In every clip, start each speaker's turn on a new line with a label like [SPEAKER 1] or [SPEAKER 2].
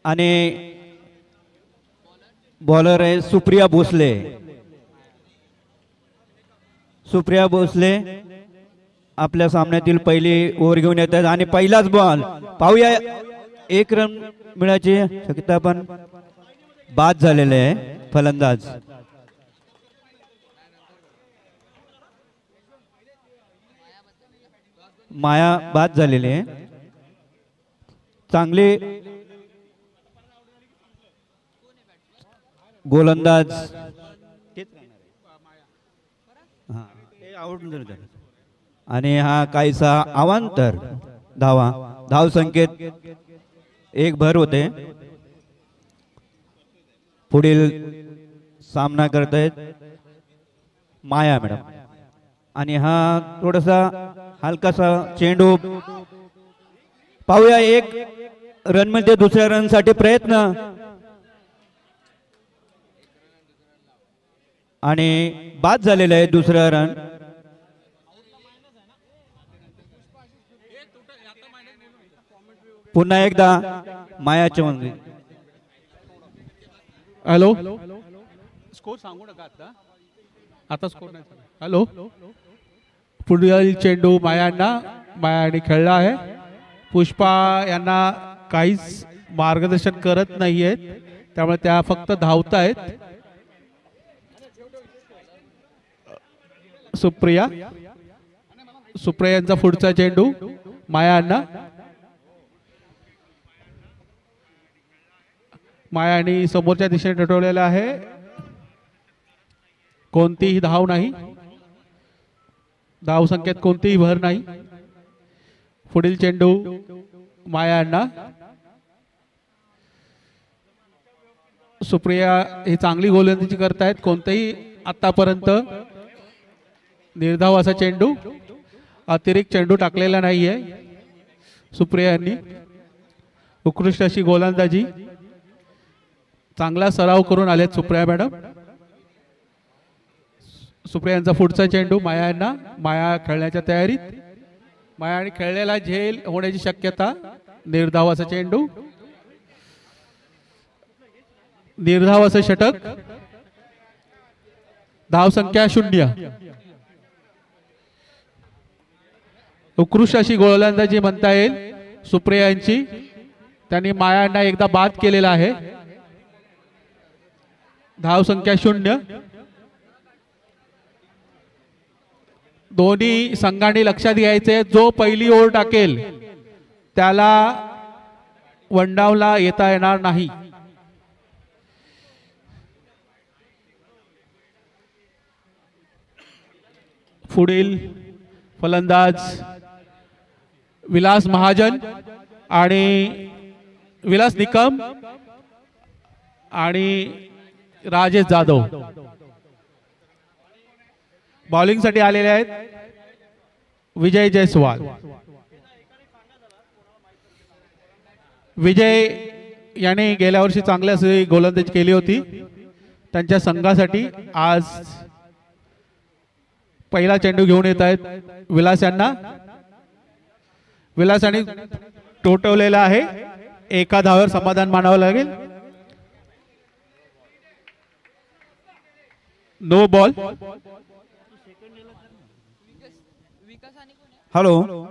[SPEAKER 1] आणि बॉलर आहे सुप्रिया भोसले. सुप्रिया भोसले आपल्या सामन्यातील पहिली ओव्हर घेऊन येत आहेत आणि पहिलाच बॉल पाहूया. 1 रन मिळायची शक्यता पण बाद झालेले आहे फलंदाज. माया बाद झालेली आहे. चांगले गोलंदाज आणि हा काहीसा अवांतर धावा. धाव संकेत 1 भर होते. पुढील सामना करत आहेत माया मॅडम आणि हा थोडासा हलकासा चेंडू पाहूया. 1 रन मध्ये दुसऱ्या रन साठी प्रयत्न आणि बाद झालेला आहे दुसरा रन. पुन्हा एकदा मायाच्या म्हणजे
[SPEAKER 2] हॅलो स्कोर सांगू नका आता. आता स्कोर नाही. हॅलो पुढील चेंडू मायाने खेळला आहे. पुष्पा यांना काहीच मार्गदर्शन करत नाहीयेत त्यामुळे त्या फक्त धावत आहेत. सुप्रिया यांचा पुढचा चेंडू मायाने समोरच्या दिशेने ठेवलेला आहे. कोणतीही धाव नाही. धाव संख्येत कोणतीही भर नाही. पुढील चेंडू माया. सुप्रिया ही चांगली गोलंदाजी करतायत. कोणतेही आतापर्यंत निर्धाव असा चेंडू अतिरिक्त चेंडू टाकलेला नाहीये. सुप्रिया यांनी उत्कृष्ट अशी गोलंदाजी चांगला सराव करून आलेत सुप्रिया मॅडम. सुप्रिया यांचा पुढचा चेंडू माया खेळण्याच्या तयारीत. मायाने खेळलेला झेल होण्याची शक्यता. निर्धाव असा चेंडू. निर्धाव असं षटक. धाव संख्या 0. उत्कृष्ट अशी गोलंदाजी म्हणता येईल सुप्रिया यांची. त्यांनी मायांना एकदा बाद केलेला आहे. धाव संख्या 0. दोन्ही संघांनी लक्षात घ्यायचे जो पहिली ओव्हर टाकेल त्याला वनडाऊनला येता येणार नाही. पुढील फलंदाज विलास महाजन आणि विलास निकम आणि राजेश जाधव बॉलिंग साठी आलेले आहेत. विजय जयस्वाल. विजय याने गेल्या वर्षी चांगली अशी गोलंदाजी केली होती. त्यांच्या संघासाठी आज पहिला चेंडू घेऊन येत आहेत विलास यांना. विलास यांनी टोटवलेला आहे. 1 धावावर समाधान मानावं लागेल. No ball.
[SPEAKER 1] Hello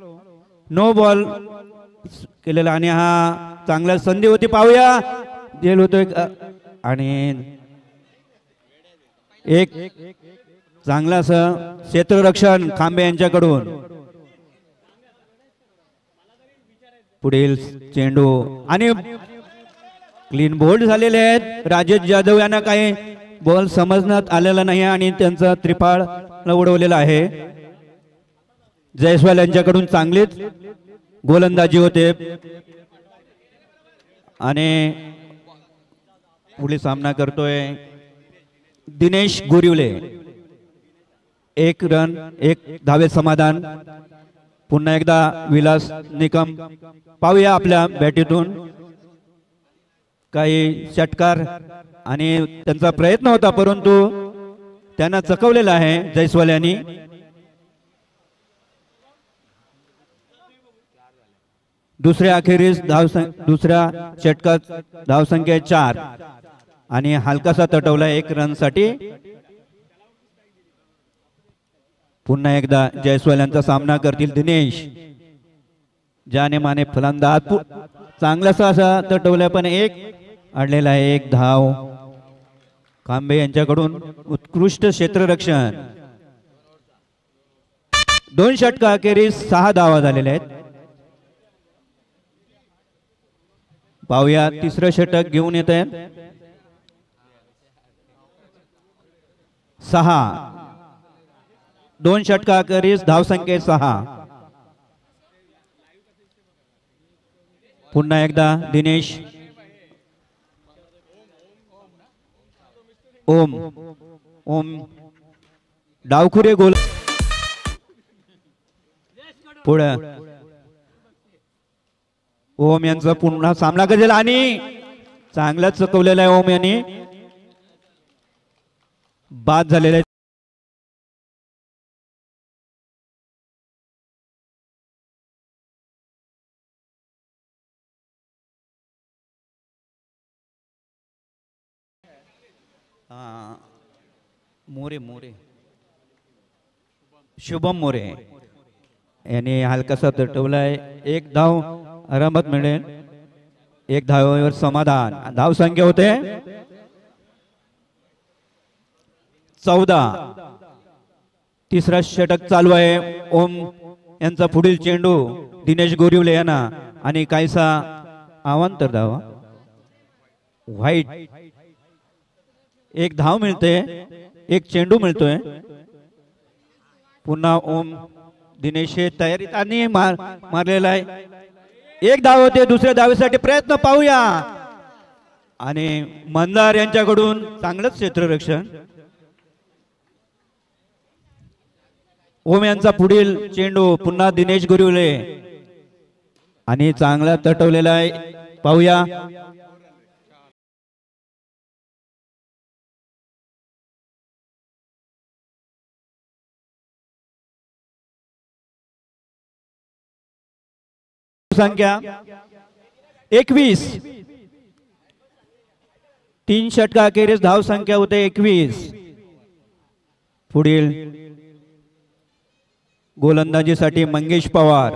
[SPEAKER 1] no ball केलेला आणि हा चांगला संधी होती. पाहूया जेल होतोय आणि एक चांगला असं क्षेत्ररक्षण खांबे यांच्याकडून. पुढील चेंडू आणि क्लीन बोल्ड झालेले आहेत. राजेश जाधव यांना काही बॉल समजण्यात आलेला नाही आणि त्यांचा त्रिफाळ उडवलेला आहे. जयस्वाल यांच्याकडून चांगलीच गोलंदाजी होते आणि पुढील सामना करतोय दिनेश गोरिवले. 1 रन 1 धावे समाधान. पुन्हा एकदा विलास निकम. पाहूया आपल्या बॅटीतून काही षटकार आणि त्यांचा प्रयत्न होता परंतु त्यांना चकवलेला आहे जयस्वाल यांनी. दुसऱ्या अखेरीस दुसऱ्या षटकात धावसंख्या 4 आणि हलकासा तटवला 1 रन साठी। पुन्हा एकदा जयस्वाल यांचा सामना करतील दिनेश। जाने माने फलंदाज चांगलासा असा तटवला पण 1 अडलेला आहे। 1 धाव कांबे यांच्याकडून उत्कृष्ट क्षेत्ररक्षण। 2 षटका अखेरीस 6 धावा झालेल्या आहेत। पाहूया तिसरं षटक घेऊन येत आहेत 6। 2 षटका अखेरीस धावसंख्या 6। पुन्हा एकदा दिनेश। ओम डावखुरे गोल पुढे ओम यांचा पुन्हा सामना करेल आणि चांगलाच चकवलेला आहे ओम यांनी। बाद झालेला आहे। मोरे शुभम मोरे यांनी हलकासा तटवलाय। 1 धाव आरामात मिळेल। 1 धावेवर समाधान। धाव संख्या होते 14। तिसरा षटक चालू आहे। ओम यांचा पुढील चेंडू दिनेश गोरिवले यांना आणि काहीसा अवांतर धावा व्हाईट। 1 धाव मिळते 1 चेंडू मिळतोय। पुन्हा ओम दिनेश तयारीत आणि मारलेला आहे। 1 धाव होते। दुसऱ्या धावेसाठी प्रयत्न पाहूया आणि मंदार यांच्याकडून चांगलंच क्षेत्ररक्षण। ओम यांचा पुढील चेंडू पुन्हा दिनेश गोरिवले आणि चांगला तटवलेला आहे। पाहूया संख्या 21। 3 षटका अखेरीस धाव संख्या होते 21। पुढील गोलंदाजीसाठी मंगेश पवार।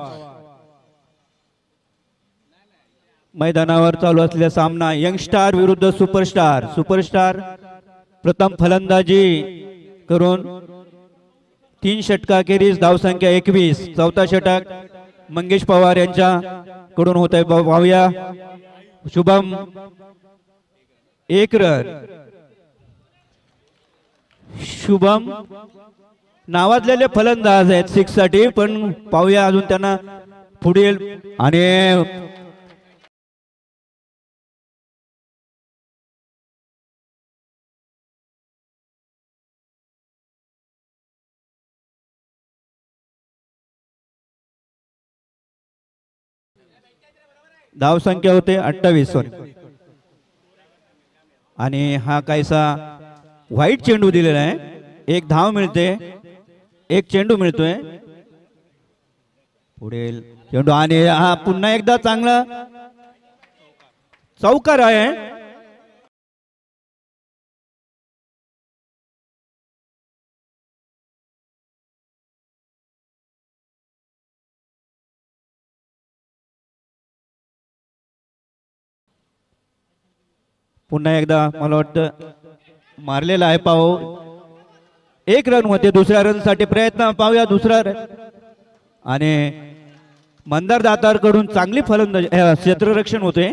[SPEAKER 1] मैदानावर चालू असलेला सामना यंगस्टार विरुद्ध सुपरस्टार। सुपरस्टार प्रथम फलंदाजी करून 3 षटका अखेरीस धाव संख्या 21। चौथा षटक मंगेश पवार यांच्याकडून होत आहे। पाहूया शुभम 1 रन। शुभम नावाजलेले फलंदाज आहेत 6 साठी पण पाहूया अजून त्यांना पुढील आणि धाव संख्या होते 28। आणि हा काहीसा व्हाईट चेंडू दिलेला आहे। 1 धाव मिळते 1 चेंडू मिळतोय। पुढील चेंडू आणि हा पुन्हा एकदा चांगला चौकार आहे। पुन्हा एकदा मला वाटतं मारलेला आहे। पाहू 1 रन होते। दुसऱ्या रन साठी प्रयत्न पाहूया दुसरा रन आणि मंदार दातार कडून चांगली फलंदाजी क्षेत्ररक्षण होते।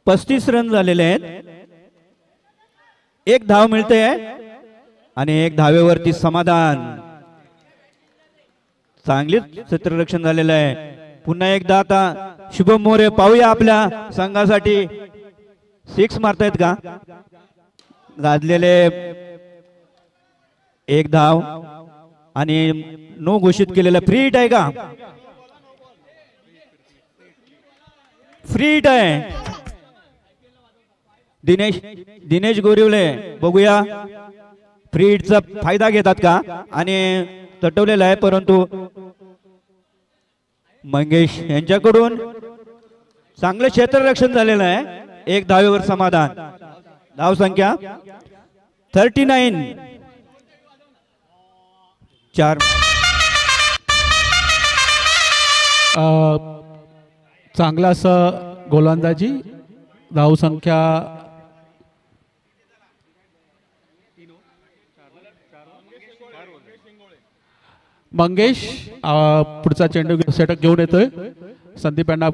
[SPEAKER 1] पस्तीस रन झालेले आहेत। 1 धाव मिळते आणि 1 धावेवरती समाधान। चांगली क्षेत्ररक्षण झालेलं आहे। पुन्हा एकदा आता शुभम मोरे पाहूया आपल्या संघासाठी 6 मारतायत का। गाजलेले 1 धाव आणि नो घोषित केलेला फ्री हिट आहे का। फ्री हिट आहे। दिनेश गोरिवले बघूया फ्री हिटचा फायदा घेतात का आणि तटवलेला आहे, परंतु मंगेश यांच्याकडून चांगलं क्षेत्ररक्षण झालेलं आहे. एक धावेवर समाधान. धाव संख्या 39. 4.
[SPEAKER 2] चांगला असं गोलंदाजी. धाव संख्या मंगेश पुढचा चेंडू षटक घेऊन येतोय. संदीप यांना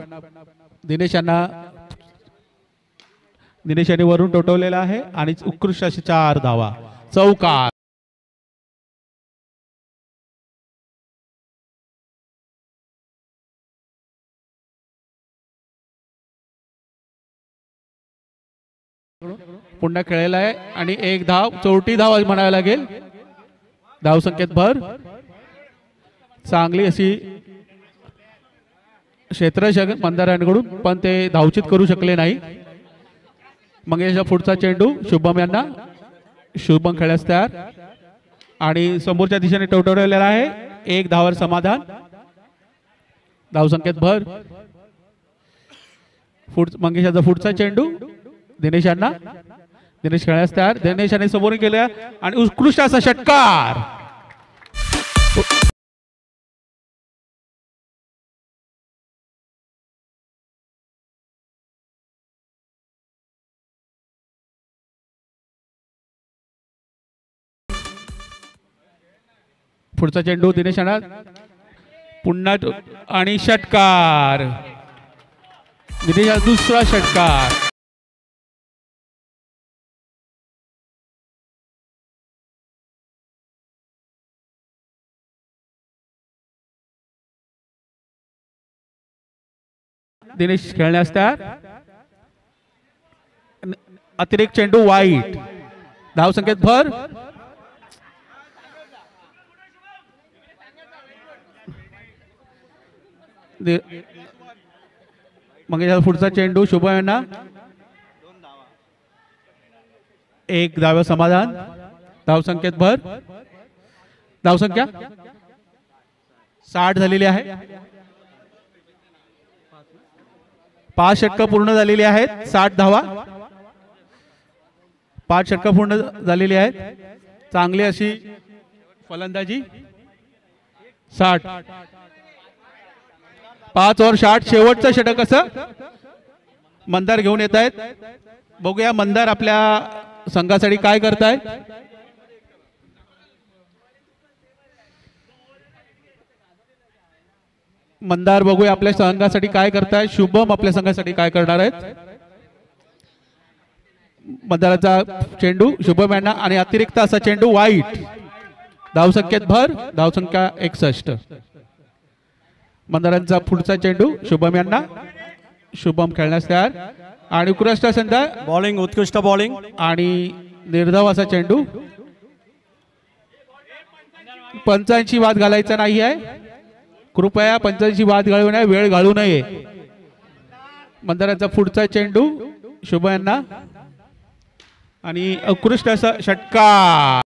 [SPEAKER 2] दिनेश यांनी वरून टोटवलेला आहे आणि उत्कृष्ट अशी 4 धावा. चौकार. पुन्हा खेळलेला आहे आणि एक धाव, चौथी धाव म्हणावी लागेल. धाव संख्येत भर. चांगली अशी क्षेत्ररक्षण मंदार यांकडून, पण ते धावचित करू शकले नाही. मंगेशचा पुढचा चेंडू शुभम यांना. शुभम खेळण्यास तयार आणि समोरच्या दिशेने टवटवलेला आहे. एक धावावर समाधान. धाव संख्येत भर. मंगेशाचा पुढचा चेंडू दिनेश यांना. दिनेश खेळण्यास तयार. दिनेश यांनी समोरून केल्या आणि उत्कृष्ट असा षटकार. पुढचा चेंडू दिनेश यांना. पुन्हा आणि षटकार. दिनेश दुसरा षटकार. दिनेश खेळण्यास तयार. अतिरिक्त चेंडू वाईट. धाव संख्येत भर. मंगेश पुढचा चेंडू शुभम यांना. एक धाव समाधान. धाव संख्येत भर. धाव संख्या 60 झालेली आहे. 5 षटकं पूर्ण झालेली आहेत. 60 धावा. 5 षटकं पूर्ण झालेली आहेत. चांगली अशी फलंदाजी. 60. 5 और 60. शेवटचं षटक असं मंदार घेऊन येत आहेत. बघूया मंदार आपल्या संघासाठी काय करतायत. मंदार बघूया आपल्या संघासाठी काय करतायत. शुभम आपल्या संघासाठी काय करणार आहेत. मंदाराचा चेंडू शुभम यांना आणि अतिरिक्त असा चेंडू वाईट. धाव संख्येत भर. धाव संख्या 61. मंदारांचा पुढचा चेंडू शुभम यांना. शुभम खेळण्यास तयार आणि उत्कृष्ट संधी.
[SPEAKER 3] बॉलिंग. उत्कृष्ट बॉलिंग
[SPEAKER 2] आणि निर्धाव असा चेंडू. पंचांची वाद घालायचा नाही आहे. कृपया पंचांची वाद घालू नये. वेळ घालू नये. मंदारांचा पुढचा चेंडू शुभम यांना आणि उत्कृष्ट असा षटकार.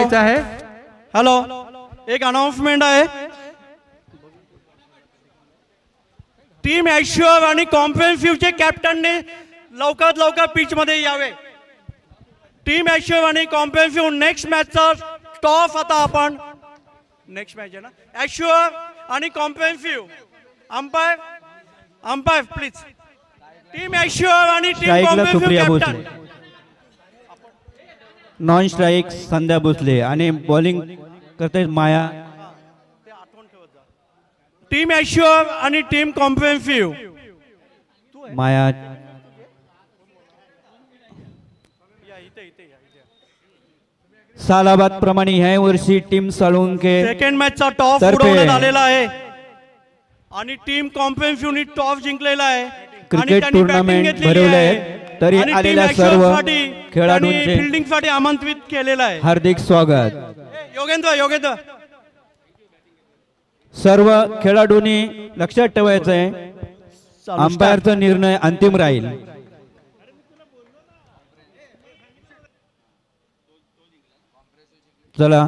[SPEAKER 2] करायचं आहे.
[SPEAKER 3] हॅलो, एक अनाउन्समेंट आहे. टीम ॲश्युअर आणि कॉम्प्रेहेन्सिव्हचे कॅप्टनने लवकरात लवकर पिच मध्ये यावे. टीम ॲश्युअर आणि कॉम्प्रेहेन्सिव्ह नेक्स्ट मॅचचा टॉस आता आपण नेक्स्ट मॅच आहे ना. ॲश्युअर आणि comprehensive umpire please. Team assure आणि टीम
[SPEAKER 1] स्ट्राईकला Supriya
[SPEAKER 3] comprehensive
[SPEAKER 1] Bhosale,
[SPEAKER 3] captain.
[SPEAKER 1] Non strike Sandhya Bhosale आणि बॉलिंग करते माया.
[SPEAKER 3] टीम ॲश्युअर आणि टीम कॉम्प्रेहेन्सिव्ह.
[SPEAKER 1] माया सालाबाद प्रमाणे ह्या वर्षी टीम साळुंके
[SPEAKER 3] सेकंड मॅचचा टॉस
[SPEAKER 1] तर्फे
[SPEAKER 3] उडवण्यात आलेला आहे आणि टीम कॉम्प्रेहेन्सिव्हने टॉस जिंकलेला आहे.
[SPEAKER 1] क्रिकेट टुर्नामेंट भरवले आहे. तरी आलेल्या सर्व खेळाडूंचे
[SPEAKER 3] फिल्डिंग साठी आमंत्रित केलेला आहे.
[SPEAKER 1] हार्दिक स्वागत.
[SPEAKER 3] योगेंद्र
[SPEAKER 1] सर्व खेळाडूंनी लक्षात ठेवायचं आहे, अंपायरचा निर्णय अंतिम राहील. चला,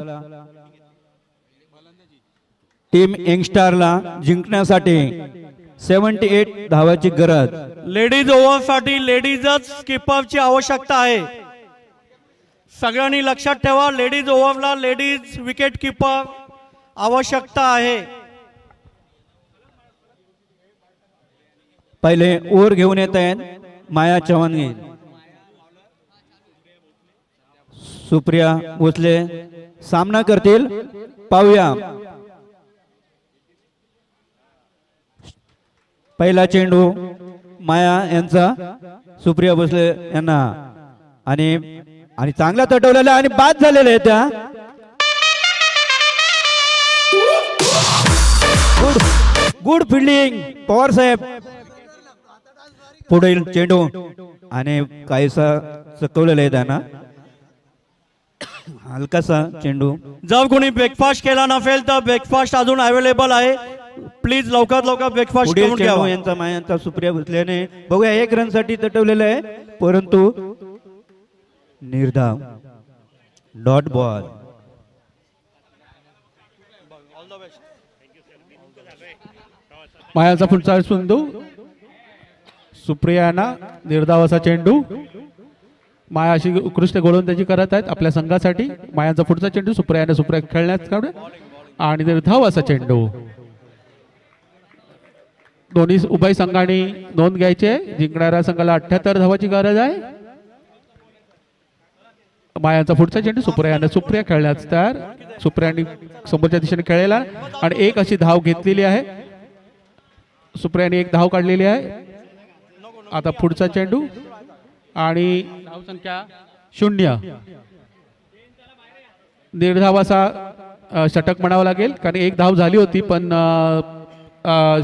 [SPEAKER 1] टीम यंगस्टारला जिंकण्यासाठी 78 धावाची गरज.
[SPEAKER 3] लेडीज ओव्हरसाठी लेडीजच स्किपरची आवश्यकता आहे. सगळ्यांनी लक्षात ठेवा, लेडीज ओव्हरला लेडीज विकेट किपर आवश्यकता आहे.
[SPEAKER 1] पहिले ओव्हर घेऊन येत आहेत माया चव्हाण. सुप्रिया भोसले सामना करतील. पाहूया. पहिला चेंडू माया यांचा सुप्रिया भोसले यांना आणि चांगला तटवलेला आणि बाद झालेला आहे त्या. गुड फिल्डिंग पवार साहेब. पुढील चेंडू आणि काहीसा चकवलेला आहे त्यांना, हलकासा चेंडू.
[SPEAKER 3] जर कोणी ब्रेकफास्ट केला नसेल तर ब्रेकफास्ट अजून अवेलेबल आहे. प्लीज लवकरात लवकर ब्रेकफास्ट करून घ्यावा.
[SPEAKER 1] यांचा मायांचा सुप्रिया भोसलेने बघूया 1 रन साठी तटवलेलं आहे, परंतु निर्धाव डॉट बॉल.
[SPEAKER 2] मायाचा पुढचा चेंडू सुप्रियाना निर्धावाचा चेंडू. माया अशी उत्कृष्ट गोलंदाजी करत आहेत आपल्या संघासाठी. मायाचा पुढचा चेंडू सुप्रिया खेळण्यात काढू आणि निर्धावाचा चेंडू. दोन्ही उभय संघाने नोंद घ्यायची आहे. जिंकणाऱ्या संघाला 78 धावाची गरज आहे. मायाचा पुढचा चेंडू सुप्रिया खेळण्यास तयार. सुप्रियाने समोरच्या दिशेने खेळलेला आणि एक अशी धाव घेतलेली आहे. सुप्रियाने एक धाव काढलेली आहे. आता पुढचा चेंडू आणि धाव संख्या 0. निर्धावाचा षटक म्हणावं लागेल, कारण एक धाव झाली होती पण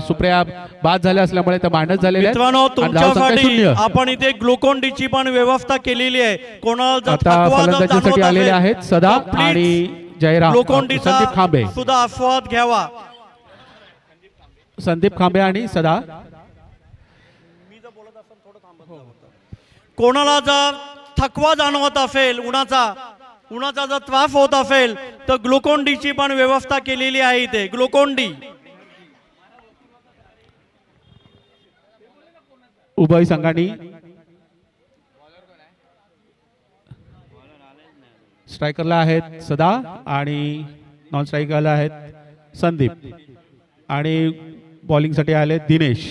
[SPEAKER 2] सुप्रिया बाद झाल्या असल्यामुळे त्या मायनस झालेल्या
[SPEAKER 3] मित्रांनो, तुमच्यासाठी आपण इथे ग्लुकोन डी ची पण व्यवस्था केलेली आहे. कोणाला
[SPEAKER 2] आता फलंदाजीसाठी आलेले आहेत सदा आणि जयराम.
[SPEAKER 3] ग्लुकोन डी
[SPEAKER 2] संदीप खांबे
[SPEAKER 3] सुद्धा आस्वाद घ्यावा.
[SPEAKER 2] संदीप खांबे आणि सदा.
[SPEAKER 3] कोणाला जर थकवा जाणवत असेल, उन्हाचा जर त्रास होत असेल तर ग्लुकोन डी ची पण व्यवस्था केलेली आहे इथे. Glucon D.
[SPEAKER 2] उभय संघांनी स्ट्रायकरला आहेत सदा आणि नॉन स्ट्रायकरला आहेत संदीप आणि बॉलिंग साठी आले दिनेश.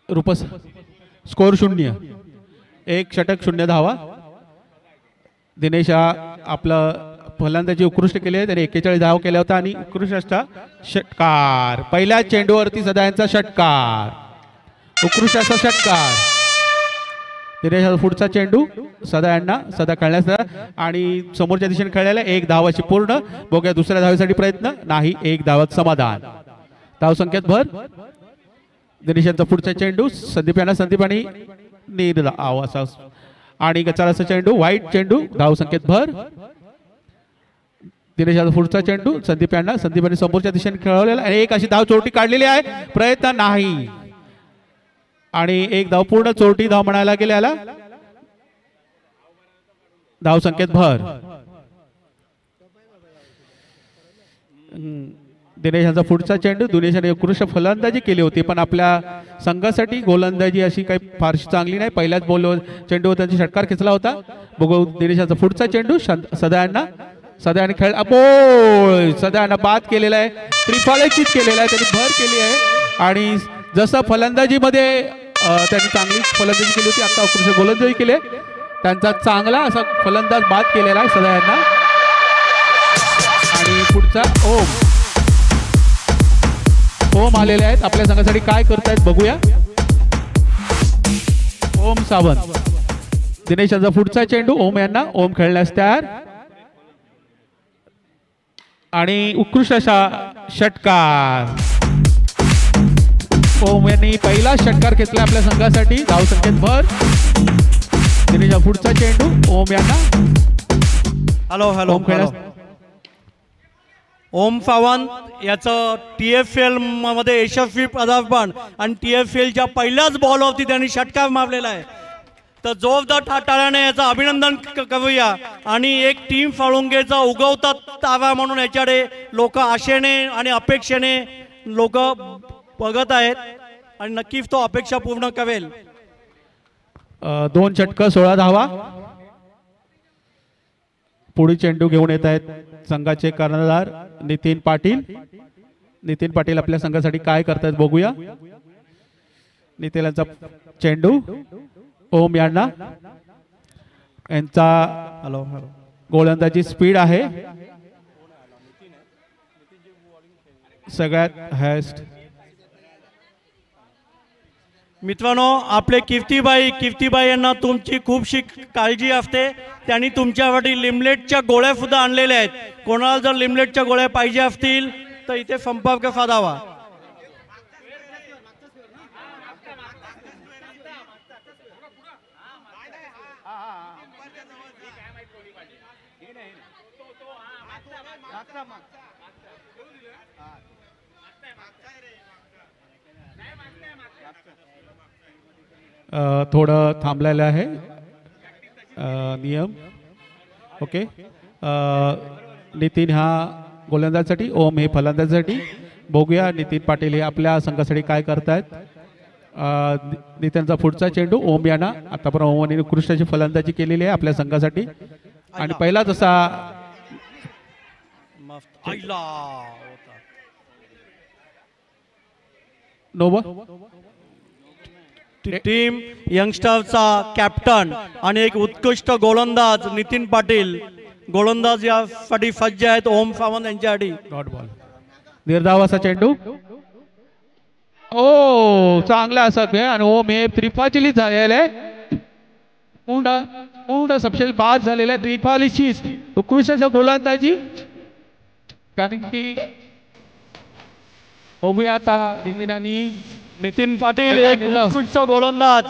[SPEAKER 2] रुपस स्कोर 0. एक षटक 0 धावा. दिनेश आपलं फलंदाजी उत्कृष्ट केली आहे. त्याने 41 धाव केल्या होत्या आणि उत्कृष्ट असा षटकार. पहिल्या चेंडूवरती सदा यांचा षटकार. उत्कृष्ट असा षटकार. दिनेश पुढचा चेंडू सदा यांना सदा खेळण्यास आणि समोरच्या दिशेने खेळलेला एक धाव अशी पूर्ण. बघूया दुसऱ्या धावेसाठी प्रयत्न नाही. एक धावात समाधान. धाव संख्येत भर. दिनेश यांचा पुढचा चेंडू संदीप आणि निर्धाव असा आणि गचाराचा चेंडू वाईट चेंडू. धाव संख्येत भर. दिनेश पुढचा चेंडू संदीपाने समोरच्या दिशेने खेळवलेला आणि एक अशी धाव चोरटी काढलेली आहे. प्रयत्न नाही. आणि एक धाव पूर्ण चोरटी धाव म्हणायला गेले याला धाव संख्येत भर. दिनेश यांचा पुढचा चेंडू. दिनेश यांनी उत्कृष्ट फलंदाजी केली होती पण आपल्या संघासाठी गोलंदाजी अशी काही फारशी चांगली नाही. पहिल्याच बॉल चेंडू त्यांची षटकार खेचला होता. बघू दिनेश यांचा पुढचा चेंडू. सदायांना खेळ बोल सदायांना बाद केलेला आहे. त्रिफाळीचित केलेला आहे त्यांनी भर केली आहे आणि जसं फलंदाजीमध्ये त्यांनी चांगली फलंदाजी केली होती आता उत्कृष्ट गोलंदाजी केली आहे. त्यांचा चांगला असा फलंदाज बाद केलेला आहे सदायांना. आणि पुढचा ओम आलेले आहेत आपल्या संघासाठी काय करतायत बघूया. ओम सावंत. दिनेश यांचा पुढचा चेंडू. ओम यांना. ओम खेळण्यास तयार आणि उत्कृष्ट असा षटकार. ओम यांनी पहिला षटकार घेतला आपल्या संघासाठी. धाव संख्येत भर. दिनेशचा पुढचा चेंडू. ओम यांना.
[SPEAKER 3] हॅलो हॅलो
[SPEAKER 2] ओम खेळण्यास.
[SPEAKER 3] ओम सावंत याचं TFL मध्ये यशस्वी पदार्पण आणि TFLच्या पहिल्याच बॉलवरती त्यांनी षटकार मारलेला आहे. तर जोरदार टाळ्याने याचं अभिनंदन करूया. आणि एक टीम फळुंगेचा उगवता तारा म्हणून याच्याकडे लोक आशेने आणि अपेक्षेने लोक बघत आहेत आणि नक्कीच तो अपेक्षा पूर्ण करेल.
[SPEAKER 2] 2 षटकं 16 धावा. पुढील चेंडू घेऊन येत आहेत संघाचे कर्णधार नितीन पाटील. नितीन पाटील आपल्या संघासाठी काय करतायत बघूया. नितीन यांचा चेंडू. ओम यांना. यांचा
[SPEAKER 3] हॅलो
[SPEAKER 2] गोलंदाजी स्पीड आहे सगळ्यात हायस्ट.
[SPEAKER 3] मित्रांनो आपले कीर्तिबाई यांना तुमची खूपशी काळजी असते. त्यांनी तुमच्यासाठी लिमलेटच्या गोळ्या सुद्धा आणलेल्या आहेत. कोणाला जर लिमलेटच्या गोळ्या पाहिजे असतील तर इथे संपर्क साधावा.
[SPEAKER 2] थोडं थांबलेलं आहे नियम. ओके. नितीन हा गोलंदाजीसाठी. ओम हे फलंदाजीसाठी. बघूया नितीन पाटील हे आपल्या संघासाठी काय करतायत. नितीनचा पुढचा चेंडू. ओम यांना. आतापर्यंत ओमने उत्कृष्ट अशी फलंदाजी केलेली आहे आपल्या संघासाठी आणि पहिला जसा नोबा
[SPEAKER 3] टीम यंगस्टरचा कॅप्टन आणि एक उत्कृष्ट गोलंदाज नितीन पाटील गोलंदाज यासाठी सज्ज आहेत. ओम सावंत यांच्यासाठी.
[SPEAKER 2] Dot ball. निर्धाव असा चेंडू. चांगला असा खेळ आणि ओम हे त्रिफाचलीत झालेला आहे. पूर्ण सबशेल बाद झालेला आहे. त्रिफालीची उत्कृष्ट गोलंदाजी कारण की बघूया आता
[SPEAKER 3] नितीन पाटील एक उत्कृष्ट गोलंदाज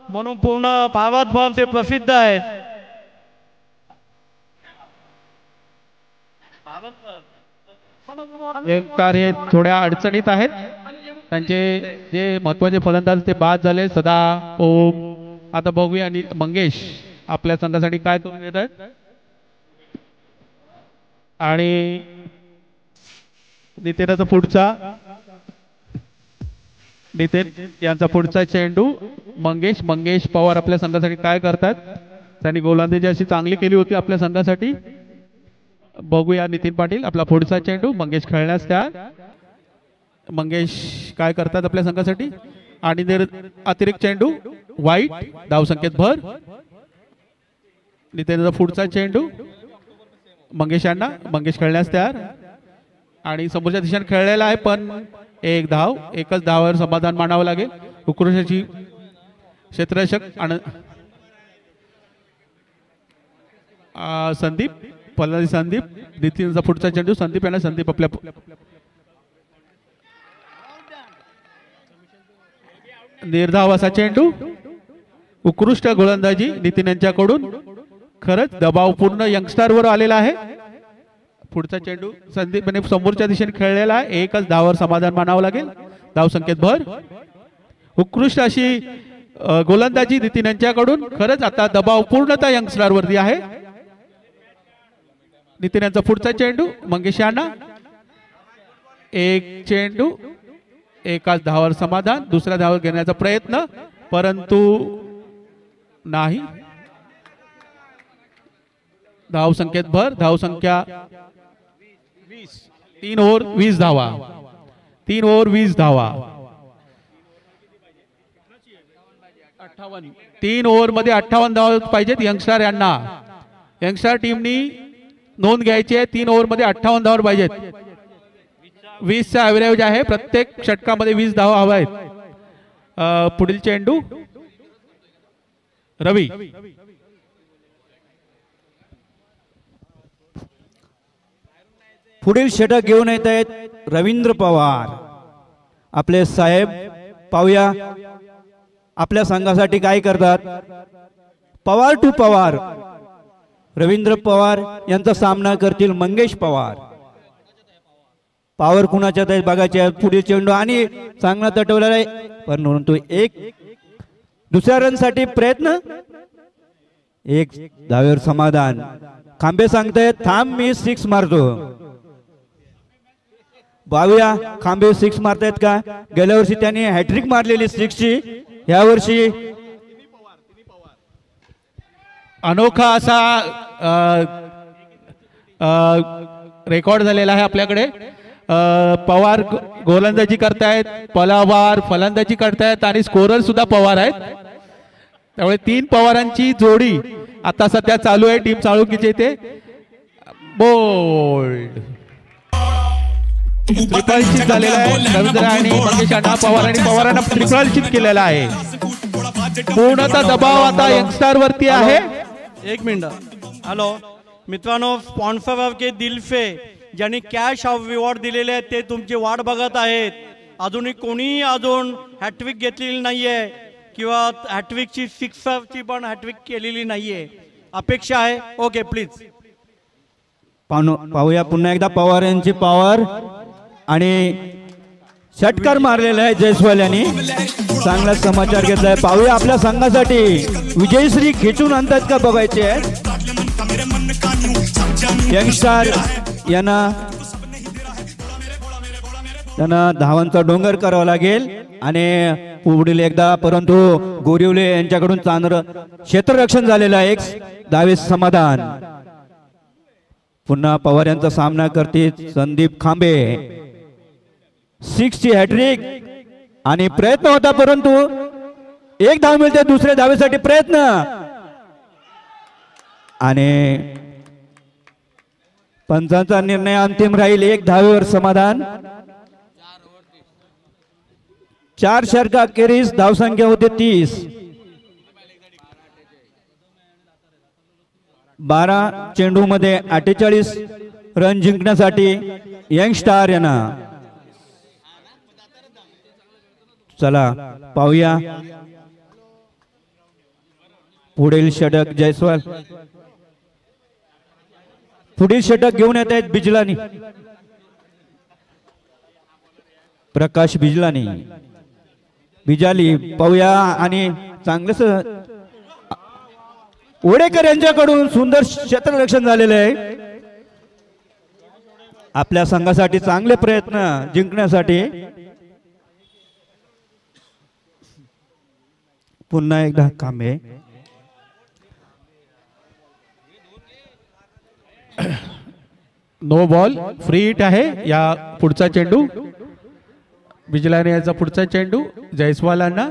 [SPEAKER 3] म्हणून पूर्ण भारतभर ते प्रसिद्ध आहेत.
[SPEAKER 2] कार्य थोड्या अडचणीत आहेत. त्यांचे जे महत्वाचे फलंदाज ते बाद झाले. सदा ओम. आता बघूया आणि मंगेश आपल्या संघासाठी काय करून येत आहेत आणि नितीनचा पुढचा. नितीन यांचा पुढचा चेंडू. मंगेश पवार आपल्या संघासाठी काय करतात. त्यांनी गोलंदाजी अशी चांगली केली होती आपल्या संघासाठी. बघूया नितीन पाटील आपला पुढचा चेंडू. मंगेश खेळण्यास तयार. मंगेश काय करतात आपल्या संघासाठी आणि अतिरिक्त चेंडू. वाईट. धाव संख्येत भर. नितीनचा पुढचा चेंडू. मंगेश यांना. मंगेश खेळण्यास तयार आणि समोरच्या दिशेने खेळलेला आहे पण एक धाव. एकच धावावर समाधान मानावं लागेल. उत्कृष्टाची क्षेत्ररक्षक संदीप. फलंदाजी संदीप. नितीनचा पुढचा चेंडू. संदीप यांना. संदीप आपल्या निर्धाव असा चेंडू. उत्कृष्ट गोलंदाजी नितीन यांच्याकडून. खरंच दबावपूर्ण यंगस्टरवर आलेला आहे. पुढचा चेंडू संदीपने समोरच्या दिशेने खेळलेला आहे. एकच धावावर समाधान मानावं लागेल. धाव संख्येत भर. उत्कृष्ट अशी गोलंदाजी नितीन यांच्याकडून. खरंच आता दबाव पूर्णतः यंगस्टर वरती आहे. नितीन यांचा पुढचा चेंडू मंगेश यांना. एक चेंडू एकाच धावावर समाधान. दुसऱ्या धावावर घेण्याचा प्रयत्न परंतु नाही. धाव संख्येत भर. धाव संख्या 20. 3 ओव्हर 20 धावा. 3 ओव्हर 20 धावा. 3 ओव्हर मध्ये 58 धावा पाहिजेत यंगस्टर यांना. यंगस्टर टीमनी नोंद घ्यायची आहे. 3 ओव्हर मध्ये 58 धावा पाहिजेत. 20 चा ॲव्हरेज आहे. प्रत्येक षटकामध्ये 20 धावा हवा आहेत. पुढील चेंडू रवी.
[SPEAKER 1] पुढील षटक घेऊन येत आहेत रवींद्र पवार. आपले साहेब पाहूया आपल्या संघासाठी काय करतात. पवार टू पवार. रवींद्र पवार यांचा सामना करतील मंगेश पवार. पॉवर कुणाच्यात आहे बघायचे. पुढील चेंडू आणि चांगला तटवलेला आहे परंतु एक दुसऱ्या रन साठी प्रयत्न. एक धावेवर समाधान. खांबे सांगतायत थांब मी 6 मारतो. बावया खांबे 6 मारतायत का. गेल्या वर्षी त्यांनी हॅट्रिक मारलेली 6 ची. या वर्षी
[SPEAKER 2] अनोखा असा रेकॉर्ड झालेला आहे आपल्याकडे. पवार गोलंदाजी करतायत. पवार फलंदाजी करतायत आणि स्कोरर सुद्धा पवार आहेत. त्यामुळे 3 पवारांची जोडी आता सध्या चालू आहे टीम चाळुकीचे इथे. बोल्ड ट्रिपल चित झालेला आहे. रवींद्र आणि मंगेश यांना पवार आणि पवारांना ट्रिपल चित केलेला आहे. पूर्णतः दबाव आता यंगस्टर वरती आहे.
[SPEAKER 3] एक मिनिट. हॅलो मित्रांनो, स्पॉन्सर ऑफ के दिलफे ज्यांनी कॅश रिवॉर्ड दिलेले आहेत ते तुमची वाट बघत आहेत. अजूनही कोणीही अजून हॅट्रिक घेतलेली नाहीये किंवा हॅट्रिकची 6ची पण हॅट्रिक केलेली नाहीये. अपेक्षा आहे. ओके प्लीज
[SPEAKER 1] पाहूया पुन्हा एकदा पवार यांची पॉवर आणि षटकार मारलेला आहे जयस्वाल यांनी. चांगला समाचार घेतलाय. पाहूया आपल्या संघासाठी विजयश्री खेचून आणतात का बघायचे आहे. यंगस्टर त्यांना धावांचा डोंगर करावा लागेल आणि पुढील एकदा परंतु गोरिवले यांच्याकडून चांगलं क्षेत्ररक्षण झालेलं आहे. 1 धावे समाधान. पुन्हा पवार यांचा सामना करते संदीप खांबे. 6 ची हॅट्रिक आणि प्रयत्न होता परंतु 1 धाव मिळते. दुसऱ्या धावेसाठी प्रयत्न आणि पंचांचा निर्णय अंतिम राहील. 1 धावेवर समाधान. 4 षटका अखेरीस धावसंख्या होते 30. 12 चेंडू मध्ये 48 रन जिंकण्यासाठी यंगस्टर यांना. चला पाहूया पुढील षटक जयस्वाल. पुढील षटक घेऊन येत आहेत बिजलानी. प्रकाश बिजलानी बिजाली. पाहूया आणि चांगलंच ओडेकर यांच्याकडून सुंदर क्षेत्ररक्षण झालेलं आहे. आपल्या संघासाठी चांगले प्रयत्न जिंकण्यासाठी. पुन्हा एकदा कामे.
[SPEAKER 2] नो बॉल फ्री हिट आहे. या पुढचा चेंडू बिजलाने याचा पुढचा चेंडू जयस्वालांना.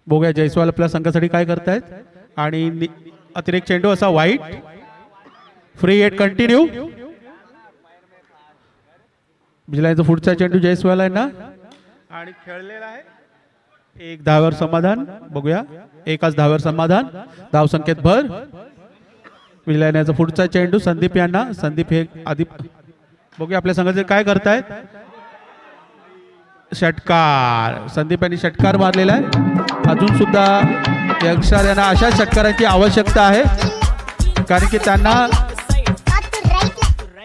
[SPEAKER 2] बघूया जयस्वाल आपल्या संघासाठी काय करतायत. आणि अतिरिक्त चेंडू असा वाईट. Free hit continue. बिजलाचा पुढचा चेंडू जयस्वालांना आणि खेळलेला आहे. 1 धावेवर समाधान. बघूया एकाच धावेवर समाधान. धाव संख्येत भर. बिजलाचा पुढचा चेंडू संदीप यांना. संदीप हे आधी बघूया आपल्या संघाचे काय करतायत. षटकार. संदीप यांनी षटकार मारलेला आहे. अजून सुद्धा यंगस्टर यांना अशा षटकारांची आवश्यकता आहे कारण की त्यांना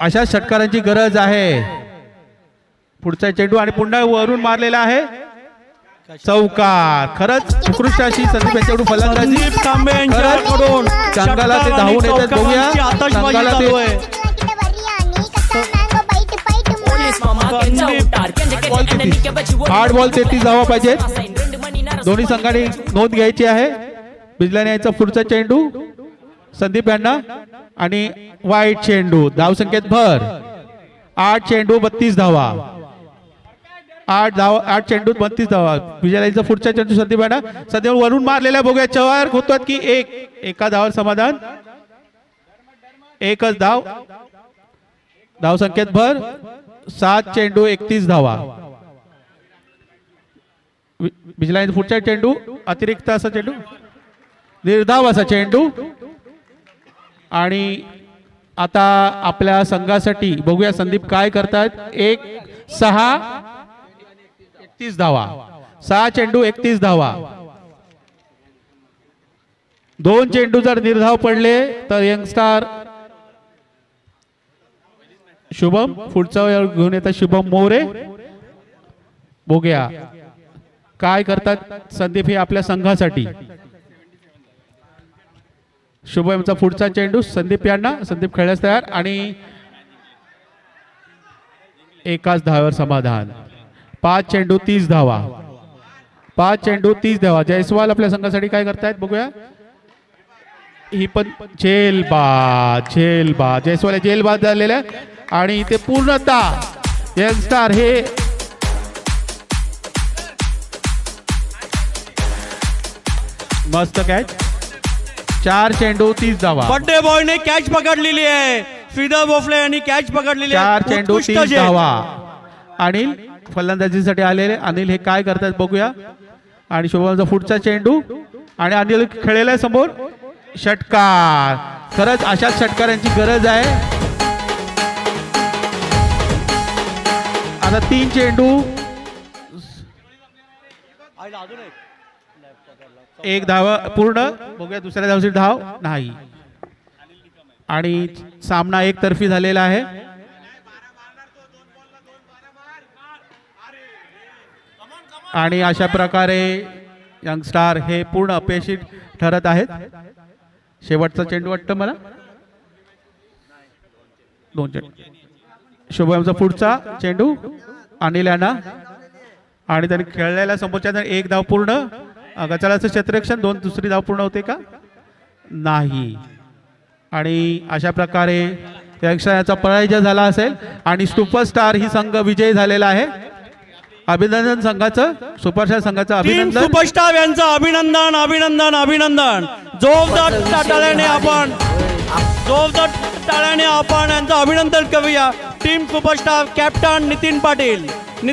[SPEAKER 2] अशा षटकारांची गरज आहे. पुढचा चेंडू आणि पुन्हा वरून मारलेला आहे. चौकार. खरंच उत्कृष्ट अशी संदीप यांच्याकडून फलंदाजी.
[SPEAKER 3] संदीप तांबे यांच्याकडून
[SPEAKER 2] संघाला ते धावून येतात बघूया. संघाला ते हार्ड बॉल 33 धावा पाहिजेत. दोन्ही संघाने नोंद घ्यायची आहे. बिजलाने याचा पुढचा चेंडू संदीप यांना आणि वाईट चेंडू. धावसंख्येत भर. 8 चेंडू 32 धावा. 8 चेंडू 32 धावा. विजयाचा पुढचा चेंडू संदीप यांना. सध्या वरून मारलेला बघूया. चव्हाण होतात की एका धावावर समाधान. एकच धाव. धावसंख्येत भर. 7 चेंडू 31 धावा. बिजलाचा पुढचा चेंडू अतिरिक्त असा चेंडू निर्धाव असा चेंडू. आणि आता आपल्या संघासाठी बघूया संदीप काय करतात. 6 31 धावा. 6 चेंडू 31 धावा. 2 चेंडू जर निर्धाव पडले तर यंगस्टार शुभम पुढचा घेऊन येतात. शुभम मोरे. बघूया काय करतात संदीप हे आपल्या संघासाठी. शुभमचा पुढचा चेंडू संदीप यांना. संदीप खेळण्यास तयार आणि एकाच धावेवर समाधान. 5 चेंडू 30 धावा. 5 चेंडू 30 धावा. जयस्वाल आपल्या संघासाठी काय करतायत बघूया. ही पण झेलबाद. जयस्वाल झेलबाद झालेल्या आणि ते पूर्णतः यंगस्टार हे मस्त कॅच. 4 चेंडू 30 धावा.
[SPEAKER 3] बर्थडे बॉयने कॅच पकडलेली आहे. श्रीधर भोसले यांनी कॅच पकडलेली आहे.
[SPEAKER 2] 4 चेंडू 30 धावा. अनिल फलंदाजीसाठी आलेले. अनिल हे काय करतात बघूया. आणि शुभमचा पुढचा चेंडू आणि अनिल खेळलेला समोर. षटकार. खरंच अशाच षटकारांची गरज आहे. आता 3 चेंडू 1 धाव पूर्ण. बघूया दुसऱ्या धावची धाव नाही आणि सामना एकतर्फी झालेला आहे. आणि अशा प्रकारे यंगस्टार हे पूर्ण अपयशी ठरत आहेत. शेवटचा चेंडू वाटतं मला. 2 चेंडू. शुभमचा पुढचा चेंडू अनिल यांना आणि त्यांनी खेळलेला समोरच्या 1 धाव पूर्ण. गचाळाचं क्षेत्ररक्षण 2 दुसरी धाव पूर्ण होते का नाही. आणि अशा प्रकारे यंगस्टारचा पराजय झाला असेल आणि सुपरस्टार ही संघ विजयी झालेला आहे. अभिनंदन संघाचं. सुपरस्टार संघाचं अभिनंदन.
[SPEAKER 3] सुपरस्टार यांचं अभिनंदन अभिनंदन अभिनंदन. जोरदार टाळ्याने आपण यांचं अभिनंदन करूया. Team superstar captain Nitin Patil.